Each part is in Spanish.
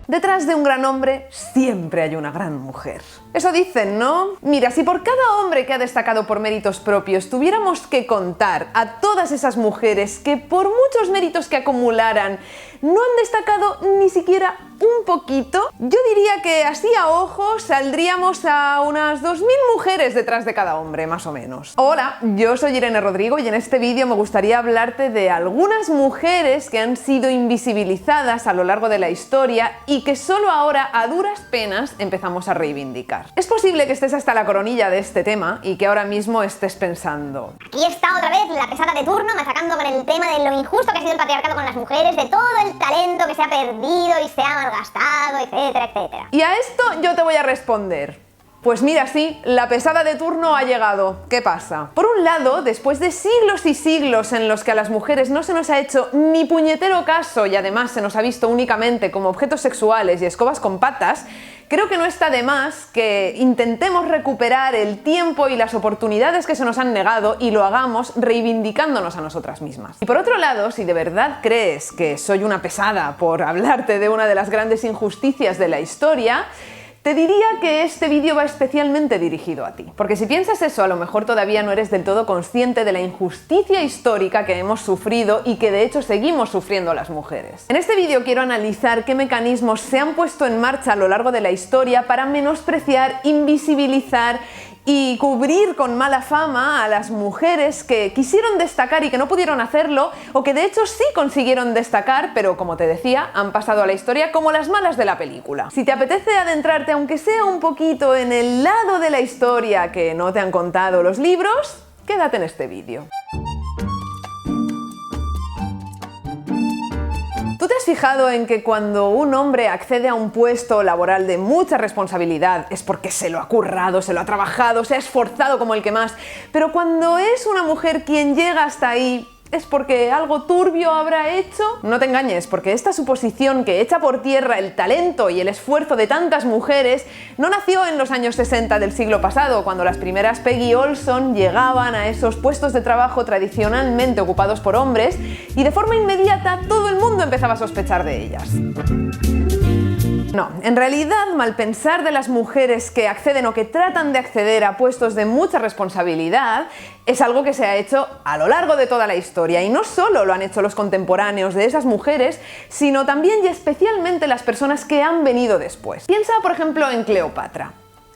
Detrás de un gran hombre siempre hay una gran mujer. Eso dicen, ¿no? Mira, si por cada hombre que ha destacado por méritos propios tuviéramos que contar a todas esas mujeres que por muchos méritos que acumularan no han destacado ni siquiera un poquito, yo diría que así a ojo saldríamos a unas 2000 mujeres detrás de cada hombre, más o menos. Hola, yo soy Irene Rodrigo y en este vídeo me gustaría hablarte de algunas mujeres que han sido invisibilizadas a lo largo de la historia y que solo ahora, a duras penas, empezamos a reivindicar. Es posible que estés hasta la coronilla de este tema y que ahora mismo estés pensando: aquí está otra vez la pesada de turno machacando con el tema de lo injusto que ha sido el patriarcado con las mujeres, de todo el talento que se ha perdido y se ha malgastado, etcétera, etcétera. Y a esto yo te voy a responder: pues mira, sí, la pesada de turno ha llegado. ¿Qué pasa? Por un lado, después de siglos y siglos en los que a las mujeres no se nos ha hecho ni puñetero caso y además se nos ha visto únicamente como objetos sexuales y escobas con patas, creo que no está de más que intentemos recuperar el tiempo y las oportunidades que se nos han negado y lo hagamos reivindicándonos a nosotras mismas. Y por otro lado, si de verdad crees que soy una pesada por hablarte de una de las grandes injusticias de la historia, te diría que este vídeo va especialmente dirigido a ti. Porque si piensas eso, a lo mejor todavía no eres del todo consciente de la injusticia histórica que hemos sufrido y que de hecho seguimos sufriendo las mujeres. En este vídeo quiero analizar qué mecanismos se han puesto en marcha a lo largo de la historia para menospreciar, invisibilizar y cubrir con mala fama a las mujeres que quisieron destacar y que no pudieron hacerlo, o que de hecho sí consiguieron destacar, pero como te decía, han pasado a la historia como las malas de la película. Si te apetece adentrarte, aunque sea un poquito en el lado de la historia que no te han contado los libros, quédate en este vídeo. ¿Tú te has fijado en que cuando un hombre accede a un puesto laboral de mucha responsabilidad es porque se lo ha currado, se lo ha trabajado, se ha esforzado como el que más, pero cuando es una mujer quien llega hasta ahí, ¿es porque algo turbio habrá hecho? No te engañes, porque esta suposición que echa por tierra el talento y el esfuerzo de tantas mujeres no nació en los años 60 del siglo pasado, cuando las primeras Peggy Olson llegaban a esos puestos de trabajo tradicionalmente ocupados por hombres y de forma inmediata todo el mundo empezaba a sospechar de ellas. No, en realidad, mal pensar de las mujeres que acceden o que tratan de acceder a puestos de mucha responsabilidad es algo que se ha hecho a lo largo de toda la historia, y no solo lo han hecho los contemporáneos de esas mujeres, sino también y especialmente las personas que han venido después. Piensa, por ejemplo, en Cleopatra.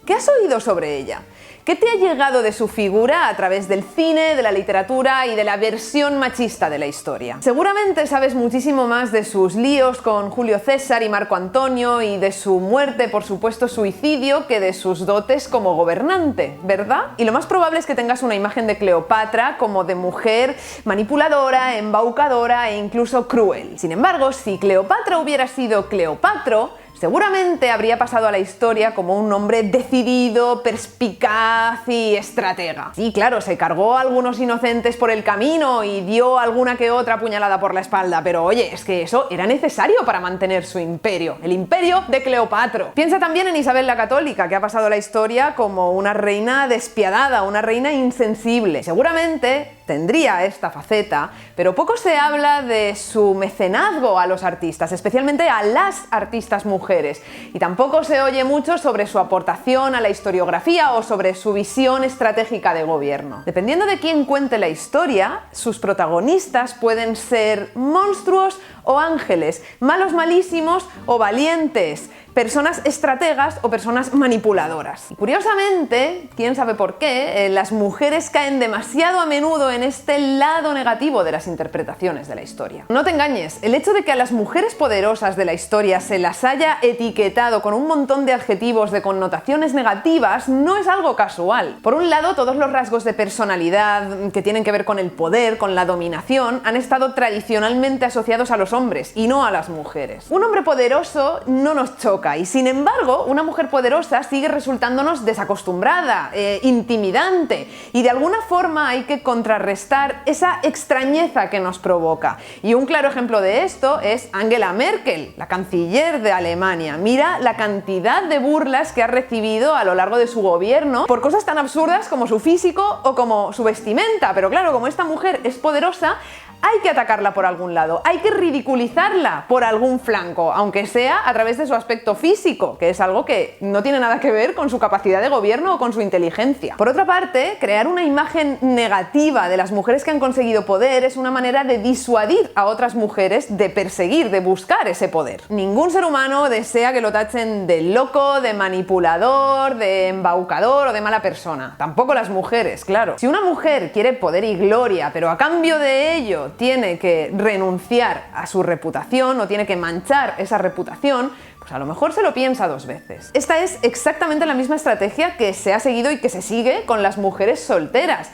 ¿Qué has oído sobre ella? ¿Qué te ha llegado de su figura a través del cine, de la literatura y de la versión machista de la historia? Seguramente sabes muchísimo más de sus líos con Julio César y Marco Antonio y de su muerte, por supuesto suicidio, que de sus dotes como gobernante, ¿verdad? Y lo más probable es que tengas una imagen de Cleopatra como de mujer manipuladora, embaucadora e incluso cruel. Sin embargo, si Cleopatra hubiera sido Cleopatro, seguramente habría pasado a la historia como un hombre decidido, perspicaz y estratega. Sí, claro, se cargó a algunos inocentes por el camino y dio alguna que otra puñalada por la espalda, pero oye, es que eso era necesario para mantener su imperio, el imperio de Cleopatra. Piensa también en Isabel la Católica, que ha pasado a la historia como una reina despiadada, una reina insensible. Seguramente tendría esta faceta, pero poco se habla de su mecenazgo a los artistas, especialmente a las artistas mujeres, y tampoco se oye mucho sobre su aportación a la historiografía o sobre su visión estratégica de gobierno. Dependiendo de quién cuente la historia, sus protagonistas pueden ser monstruos o ángeles, malos malísimos o valientes, personas estrategas o personas manipuladoras. Y curiosamente, quién sabe por qué, las mujeres caen demasiado a menudo en este lado negativo de las interpretaciones de la historia. No te engañes, el hecho de que a las mujeres poderosas de la historia se las haya etiquetado con un montón de adjetivos de connotaciones negativas no es algo casual. Por un lado, todos los rasgos de personalidad que tienen que ver con el poder, con la dominación, han estado tradicionalmente asociados a los hombres y no a las mujeres. Un hombre poderoso no nos choca, y sin embargo, una mujer poderosa sigue resultándonos desacostumbrada, intimidante, y de alguna forma hay que contrarrestar esa extrañeza que nos provoca. Y un claro ejemplo de esto es Angela Merkel, la canciller de Alemania. Mira la cantidad de burlas que ha recibido a lo largo de su gobierno por cosas tan absurdas como su físico o como su vestimenta, pero claro, como esta mujer es poderosa, hay que atacarla por algún lado, hay que ridiculizarla por algún flanco, aunque sea a través de su aspecto físico, que es algo que no tiene nada que ver con su capacidad de gobierno o con su inteligencia. Por otra parte, crear una imagen negativa de las mujeres que han conseguido poder es una manera de disuadir a otras mujeres de perseguir, de buscar ese poder. Ningún ser humano desea que lo tachen de loco, de manipulador, de embaucador o de mala persona. Tampoco las mujeres, claro. Si una mujer quiere poder y gloria, pero a cambio de ello tiene que renunciar a su reputación o tiene que manchar esa reputación, pues a lo mejor se lo piensa dos veces. Esta es exactamente la misma estrategia que se ha seguido y que se sigue con las mujeres solteras.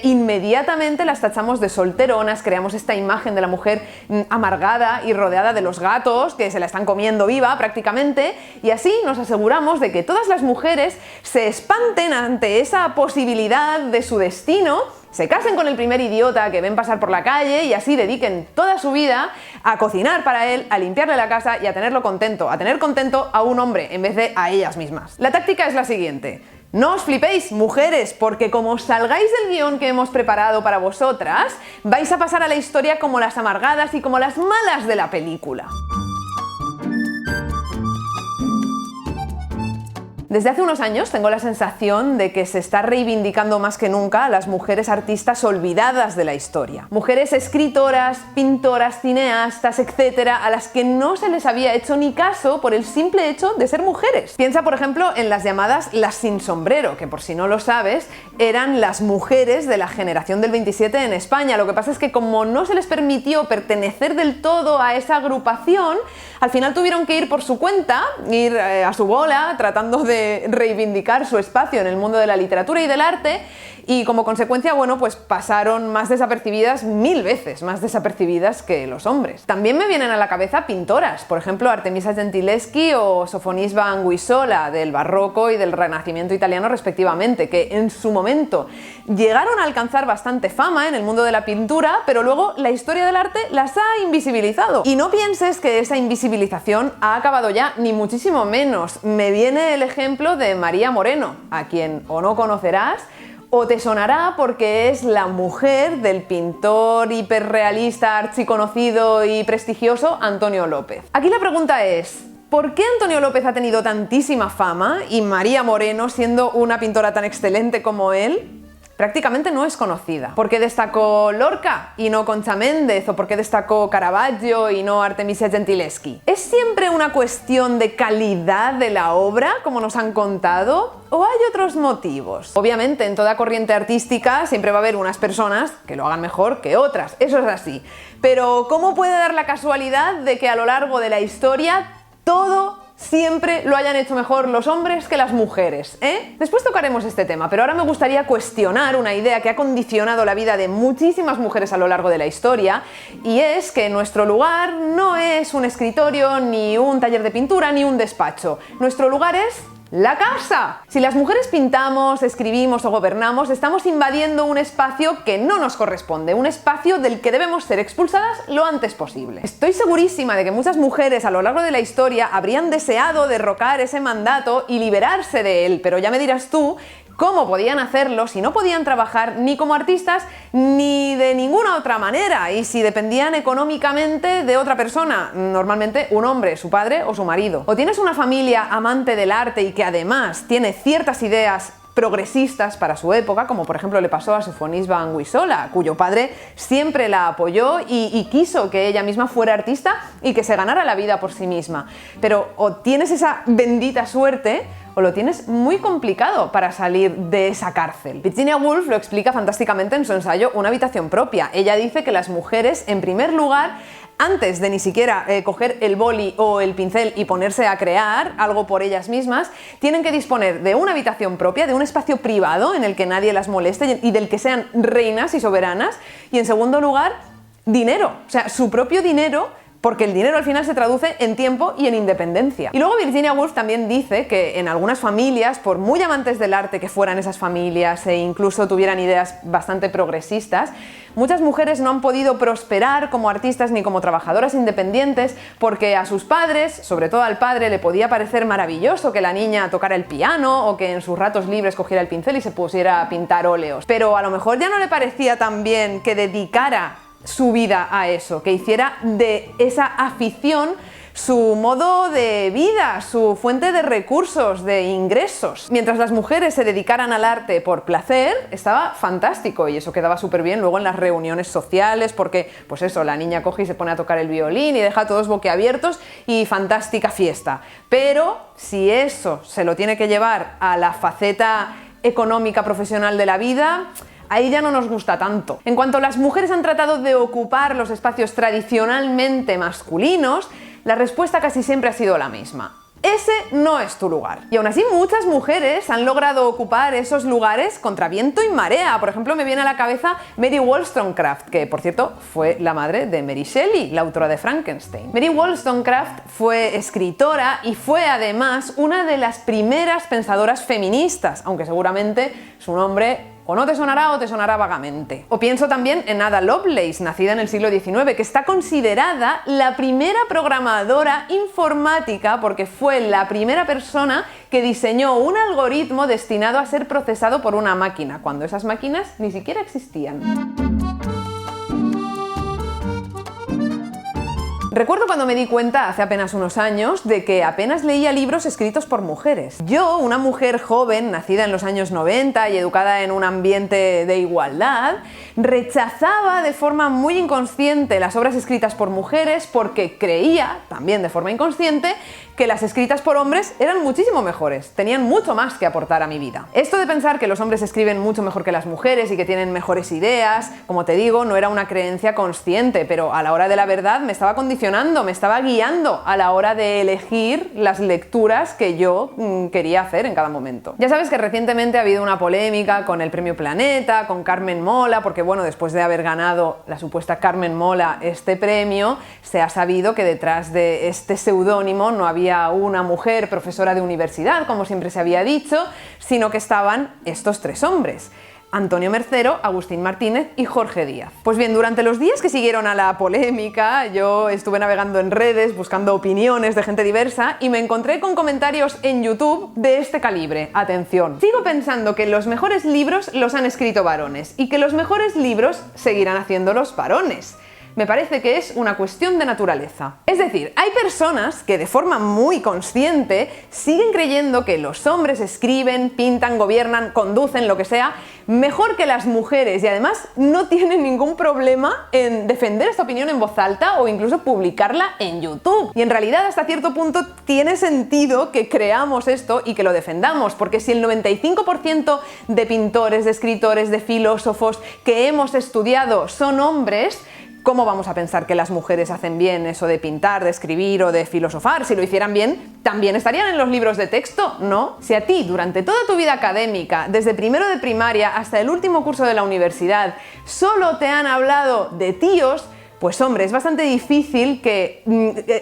Inmediatamente las tachamos de solteronas, creamos esta imagen de la mujer amargada y rodeada de los gatos que se la están comiendo viva prácticamente, y así nos aseguramos de que todas las mujeres se espanten ante esa posibilidad de su destino, se casen con el primer idiota que ven pasar por la calle y así dediquen toda su vida a cocinar para él, a limpiarle la casa y a tenerlo contento, a tener contento a un hombre en vez de a ellas mismas. La táctica es la siguiente: no os flipéis, mujeres, porque como salgáis del guión que hemos preparado para vosotras, vais a pasar a la historia como las amargadas y como las malas de la película. Desde hace unos años tengo la sensación de que se está reivindicando más que nunca a las mujeres artistas olvidadas de la historia. Mujeres escritoras, pintoras, cineastas, etcétera, a las que no se les había hecho ni caso por el simple hecho de ser mujeres. Piensa, por ejemplo, en las llamadas las sin sombrero, que por si no lo sabes, eran las mujeres de la generación del 27 en España. Lo que pasa es que como no se les permitió pertenecer del todo a esa agrupación, al final tuvieron que ir por su cuenta, ir a su bola, tratando de reivindicar su espacio en el mundo de la literatura y del arte, y como consecuencia, bueno, pues pasaron más desapercibidas, 1000 veces más desapercibidas que los hombres. También me vienen a la cabeza pintoras, por ejemplo Artemisia Gentileschi o Sofonisba Anguissola, del barroco y del renacimiento italiano respectivamente, que en su momento llegaron a alcanzar bastante fama en el mundo de la pintura, pero luego la historia del arte las ha invisibilizado. Y no pienses que esa invisibilización ha acabado ya, ni muchísimo menos. Me viene el ejemplo de María Moreno, a quien o no conocerás o te sonará porque es la mujer del pintor hiperrealista archiconocido y prestigioso Antonio López. Aquí la pregunta es: ¿por qué Antonio López ha tenido tantísima fama y María Moreno, siendo una pintora tan excelente como él, prácticamente no es conocida? ¿Por qué destacó Lorca y no Concha Méndez? ¿O por qué destacó Caravaggio y no Artemisia Gentileschi? ¿Es siempre una cuestión de calidad de la obra, como nos han contado? ¿O hay otros motivos? Obviamente, en toda corriente artística siempre va a haber unas personas que lo hagan mejor que otras, eso es así. Pero ¿cómo puede dar la casualidad de que a lo largo de la historia todo siempre lo hayan hecho mejor los hombres que las mujeres, ¿eh? Después tocaremos este tema, pero ahora me gustaría cuestionar una idea que ha condicionado la vida de muchísimas mujeres a lo largo de la historia, y es que nuestro lugar no es un escritorio, ni un taller de pintura, ni un despacho. Nuestro lugar es la casa. Si las mujeres pintamos, escribimos o gobernamos, estamos invadiendo un espacio que no nos corresponde, un espacio del que debemos ser expulsadas lo antes posible. Estoy segurísima de que muchas mujeres a lo largo de la historia habrían deseado derrocar ese mandato y liberarse de él, pero ya me dirás tú cómo podían hacerlo si no podían trabajar ni como artistas ni de ninguna otra manera, y si dependían económicamente de otra persona, normalmente un hombre, su padre o su marido. O tienes una familia amante del arte y que además tiene ciertas ideas progresistas para su época, como por ejemplo le pasó a Sofonisba Anguissola, cuyo padre siempre la apoyó y quiso que ella misma fuera artista y que se ganara la vida por sí misma. Pero o tienes esa bendita suerte o lo tienes muy complicado para salir de esa cárcel. Virginia Woolf lo explica fantásticamente en su ensayo Una habitación propia. Ella dice que las mujeres, en primer lugar, antes de ni siquiera coger el boli o el pincel y ponerse a crear algo por ellas mismas, tienen que disponer de una habitación propia, de un espacio privado en el que nadie las moleste y del que sean reinas y soberanas, y en segundo lugar, dinero, o sea, su propio dinero, porque el dinero al final se traduce en tiempo y en independencia. Y luego Virginia Woolf también dice que en algunas familias, por muy amantes del arte que fueran esas familias e incluso tuvieran ideas bastante progresistas, muchas mujeres no han podido prosperar como artistas ni como trabajadoras independientes porque a sus padres, sobre todo al padre, le podía parecer maravilloso que la niña tocara el piano o que en sus ratos libres cogiera el pincel y se pusiera a pintar óleos. Pero a lo mejor ya no le parecía tan bien que dedicara su vida a eso, que hiciera de esa afición su modo de vida, su fuente de recursos, de ingresos. Mientras las mujeres se dedicaran al arte por placer, estaba fantástico y eso quedaba súper bien luego en las reuniones sociales porque, pues eso, la niña coge y se pone a tocar el violín y deja a todos boquiabiertos y fantástica fiesta. Pero si eso se lo tiene que llevar a la faceta económica profesional de la vida, ahí ya no nos gusta tanto. En cuanto las mujeres han tratado de ocupar los espacios tradicionalmente masculinos, la respuesta casi siempre ha sido la misma. Ese no es tu lugar. Y aún así muchas mujeres han logrado ocupar esos lugares contra viento y marea. Por ejemplo, me viene a la cabeza Mary Wollstonecraft, que por cierto fue la madre de Mary Shelley, la autora de Frankenstein. Mary Wollstonecraft fue escritora y fue además una de las primeras pensadoras feministas, aunque seguramente su nombre o no te sonará o te sonará vagamente. O pienso también en Ada Lovelace, nacida en el siglo XIX, que está considerada la primera programadora informática porque fue la primera persona que diseñó un algoritmo destinado a ser procesado por una máquina, cuando esas máquinas ni siquiera existían. Recuerdo cuando me di cuenta hace apenas unos años de que apenas leía libros escritos por mujeres. Yo, una mujer joven, nacida en los años 90 y educada en un ambiente de igualdad, rechazaba de forma muy inconsciente las obras escritas por mujeres porque creía, también de forma inconsciente, que las escritas por hombres eran muchísimo mejores, tenían mucho más que aportar a mi vida. Esto de pensar que los hombres escriben mucho mejor que las mujeres y que tienen mejores ideas, como te digo, no era una creencia consciente, pero a la hora de la verdad me estaba condicionando, me estaba guiando a la hora de elegir las lecturas que yo quería hacer en cada momento. Ya sabes que recientemente ha habido una polémica con el Premio Planeta, con Carmen Mola, porque bueno, después de haber ganado la supuesta Carmen Mola este premio, se ha sabido que detrás de este seudónimo no había una mujer profesora de universidad, como siempre se había dicho, sino que estaban estos tres hombres: Antonio Mercero, Agustín Martínez y Jorge Díaz. Pues bien, durante los días que siguieron a la polémica, yo estuve navegando en redes buscando opiniones de gente diversa y me encontré con comentarios en YouTube de este calibre. Atención, sigo pensando que los mejores libros los han escrito varones y que los mejores libros seguirán haciéndolos varones. Me parece que es una cuestión de naturaleza. Es decir, hay personas que de forma muy consciente siguen creyendo que los hombres escriben, pintan, gobiernan, conducen, lo que sea, mejor que las mujeres y además no tienen ningún problema en defender esta opinión en voz alta o incluso publicarla en YouTube. Y en realidad hasta cierto punto tiene sentido que creamos esto y que lo defendamos, porque si el 95% de pintores, de escritores, de filósofos que hemos estudiado son hombres, ¿cómo vamos a pensar que las mujeres hacen bien eso de pintar, de escribir o de filosofar? Si lo hicieran bien, también estarían en los libros de texto, ¿no? Si a ti, durante toda tu vida académica, desde primero de primaria hasta el último curso de la universidad, solo te han hablado de tíos, pues hombre, es bastante difícil que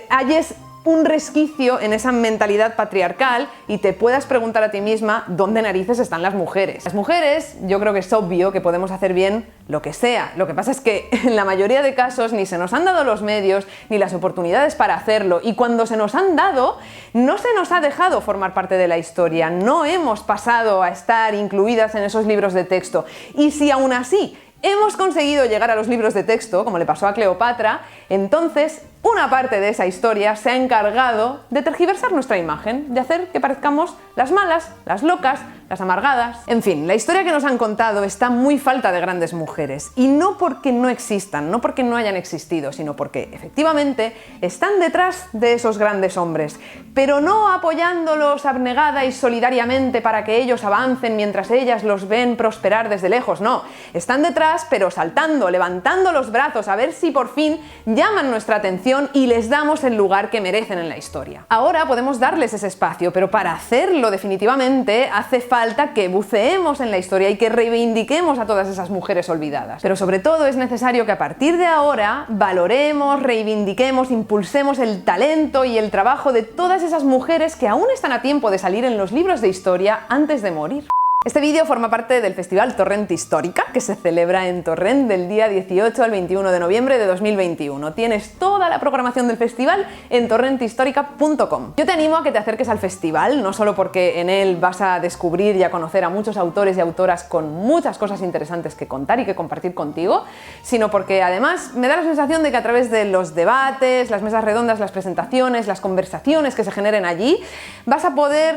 halles un resquicio en esa mentalidad patriarcal y te puedas preguntar a ti misma dónde narices están las mujeres. Las mujeres, yo creo que es obvio que podemos hacer bien lo que sea. Lo que pasa es que en la mayoría de casos ni se nos han dado los medios ni las oportunidades para hacerlo, y cuando se nos han dado, no se nos ha dejado formar parte de la historia, no hemos pasado a estar incluidas en esos libros de texto. Y si aún así hemos conseguido llegar a los libros de texto, como le pasó a Cleopatra, entonces una parte de esa historia se ha encargado de tergiversar nuestra imagen, de hacer que parezcamos las malas, las locas, las amargadas. En fin, la historia que nos han contado está muy falta de grandes mujeres, y no porque no existan, no porque no hayan existido, sino porque efectivamente están detrás de esos grandes hombres, pero no apoyándolos abnegada y solidariamente para que ellos avancen mientras ellas los ven prosperar desde lejos, no, están detrás pero saltando, levantando los brazos a ver si por fin llaman nuestra atención y les damos el lugar que merecen en la historia. Ahora podemos darles ese espacio, pero para hacerlo definitivamente hace falta que buceemos en la historia y que reivindiquemos a todas esas mujeres olvidadas. Pero sobre todo es necesario que a partir de ahora valoremos, reivindiquemos, impulsemos el talento y el trabajo de todas esas mujeres que aún están a tiempo de salir en los libros de historia antes de morir. Este vídeo forma parte del Festival Torrent Histórica, que se celebra en Torrent del día 18 al 21 de noviembre de 2021. Tienes toda la programación del festival en torrenthistorica.com. Yo te animo a que te acerques al festival, no solo porque en él vas a descubrir y a conocer a muchos autores y autoras con muchas cosas interesantes que contar y que compartir contigo, sino porque además me da la sensación de que a través de los debates, las mesas redondas, las presentaciones, las conversaciones que se generen allí, vas a poder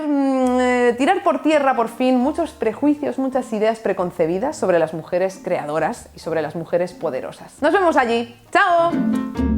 tirar por tierra por fin muchos prejuicios, muchas ideas preconcebidas sobre las mujeres creadoras y sobre las mujeres poderosas. Nos vemos allí. ¡Chao!